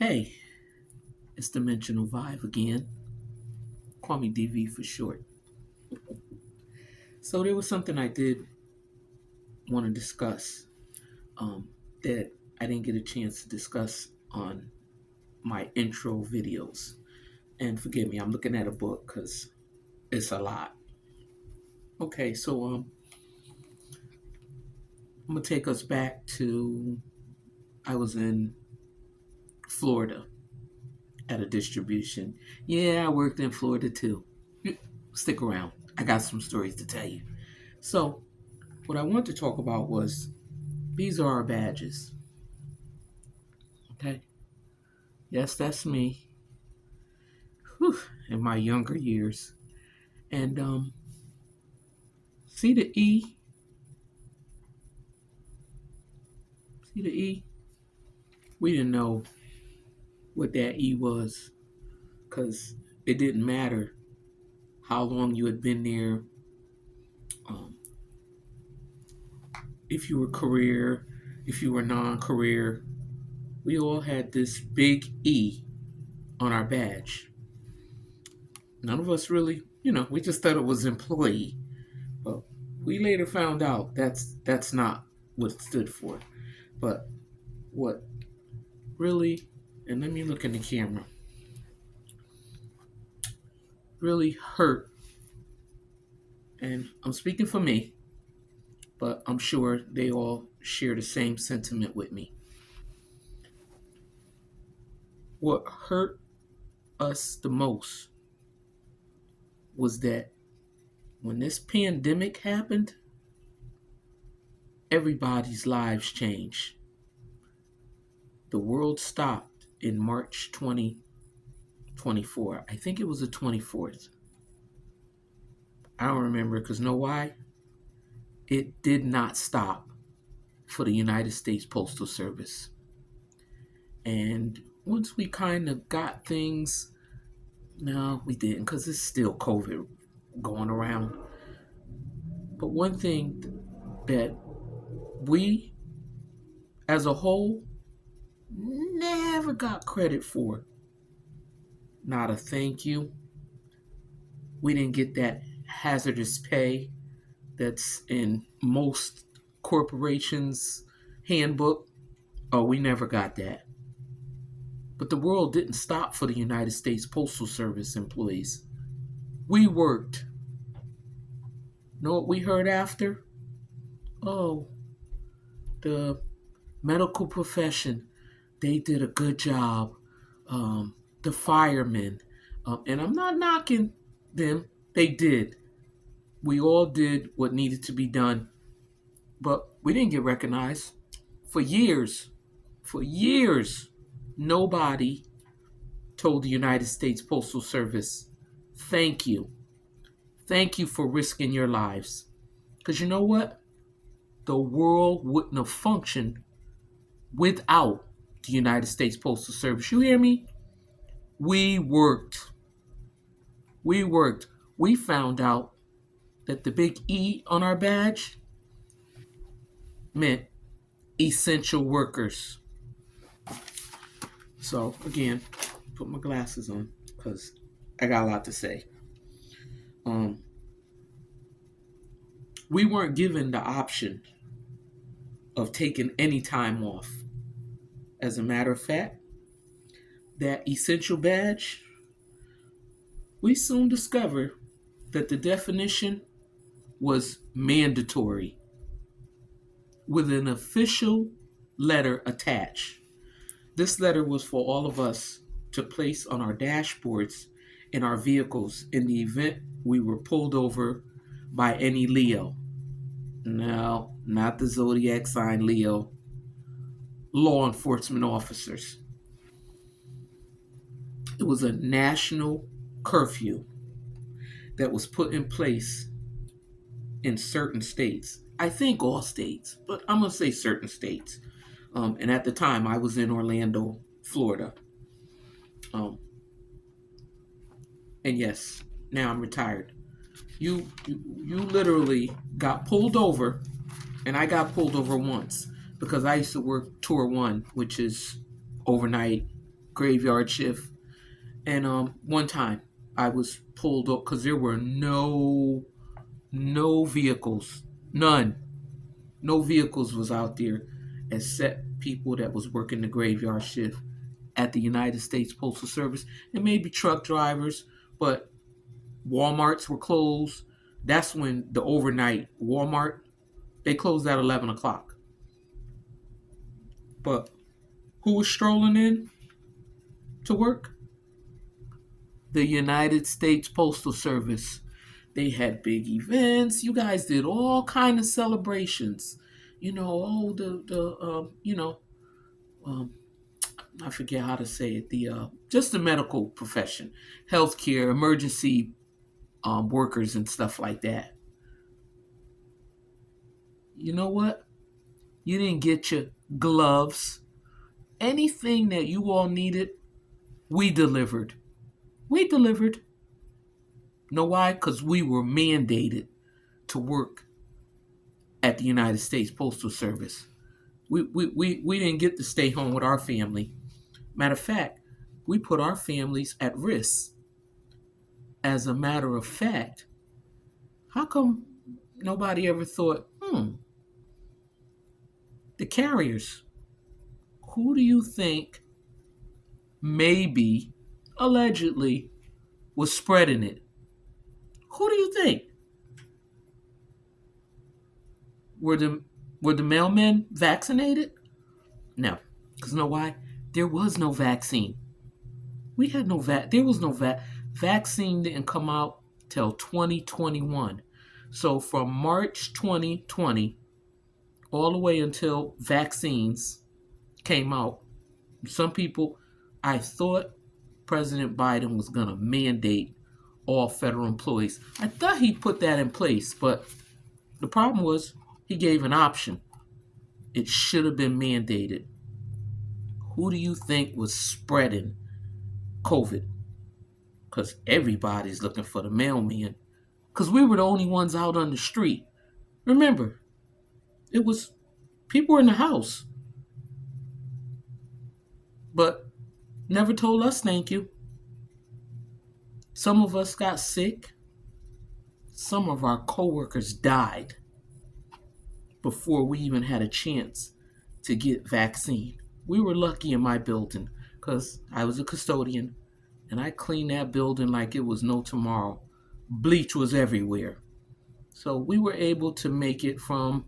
Hey, it's Dimensional Vibe again. Call me DV for short. So there was something I did want to discuss um, that I didn't get a chance to discuss on my intro videos. And forgive me, I'm looking at a book because it's a lot. Okay, so I'm gonna take us back to I was in Florida at a distribution. Yeah, I worked in Florida too. Stick around. I got some stories to tell you. So what I want to talk about was these are our badges. Okay. Yes, that's me. Whew, in my younger years. And see the E? See the E? We didn't know what that E was because it didn't matter how long you had been there, um, if you were career, if you were non-career. We all had this big E on our badge. None of us really, we just thought it was employee. But we later found out that's not what it stood for. But what really, and let me look in the camera, really hurt, and I'm speaking for me, but I'm sure they all share the same sentiment with me. What hurt us the most was that when this pandemic happened, everybody's lives changed. The world stopped in March 2024. I think it was the 24th. I don't remember because know why? It did not stop for the United States Postal Service. And once we kind of got things, no, we didn't because it's still COVID going around. But one thing that we as a whole never got credit for, not a thank you. We didn't get that hazardous pay that's in most corporations' handbook. Oh, we never got that. But the world didn't stop for the United States Postal Service employees. We worked. Know what we heard after? Oh, the medical profession, they did a good job. The firemen, and I'm not knocking them, they did. We all did what needed to be done, but we didn't get recognized for years. For years, nobody told the United States Postal Service, thank you. Thank you for risking your lives. Because you know what? The world wouldn't have functioned without the United States Postal Service. You hear me? We worked. We worked. We found out that the big E on our badge meant essential workers. So, again, put my glasses on because I got a lot to say. Um, we weren't given the option of taking any time off. As a matter of fact, that essential badge, we soon discovered that the definition was mandatory with an official letter attached. This letter was for all of us to place on our dashboards in our vehicles in the event we were pulled over by any Leo. No, not the zodiac sign Leo. Law enforcement officers. It was a national curfew that was put in place in certain states. I think all states, but I'm going to say certain states. And at the time, I was in Orlando, Florida. Um, and yes, now I'm retired. You literally got pulled over, and I got pulled over once because I used to work tour one, which is overnight graveyard shift. And one time I was pulled up because there were no vehicles, none, no vehicles was out there except people that was working the graveyard shift at the United States Postal Service, and maybe truck drivers, but Walmarts were closed. That's when the overnight Walmart, they closed at 11 o'clock. But who was strolling in to work? The United States Postal Service. They had big events. You guys did all kind of celebrations. Um, I forget how to say it. The just the medical profession, healthcare, emergency workers, and stuff like that. You know what? You didn't get your gloves. Anything that you all needed, we delivered. We delivered. Know why? Because we were mandated to work at the United States Postal Service. We didn't get to stay home with our family. Matter of fact, we put our families at risk. As a matter of fact, how come nobody ever thought, the carriers, who do you think maybe, allegedly, was spreading it? Who do you think? Were the mailmen vaccinated? No. Because you know why? There was no vaccine. We had no there was no vaccine didn't come out till 2021. So from March 2020 all the way until vaccines came out, some people, I thought President Biden was going to mandate all federal employees. I thought he put that in place, but the problem was he gave an option. It should have been mandated. Who do you think was spreading COVID? Because everybody's looking for the mailman. Because we were the only ones out on the street. Remember, it was people were in the house, but never told us thank you. Some of us got sick. Some of our coworkers died before we even had a chance to get vaccine. We were lucky in my building because I was a custodian and I cleaned that building like it was no tomorrow. Bleach was everywhere. So we were able to make it from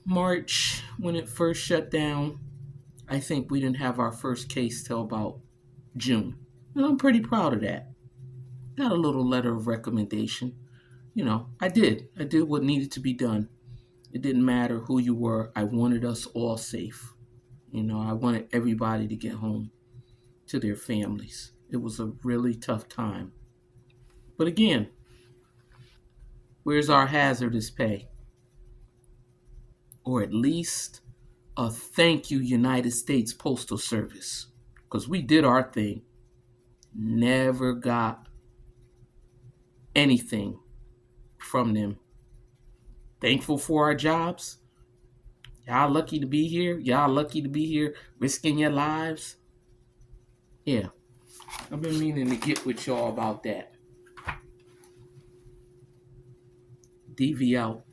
March when it first shut down. I think we didn't have our first case till about June. And I'm pretty proud of that. Got a little letter of recommendation. I did what needed to be done. It didn't matter who you were. I wanted us all safe. I wanted everybody to get home to their families. It was a really tough time. But again, where's our hazardous pay? Or at least a thank you, United States Postal Service. Because we did our thing. Never got anything from them. Thankful for our jobs. Y'all lucky to be here. Y'all lucky to be here risking your lives. Yeah, I've been meaning to get with y'all about that. DV out.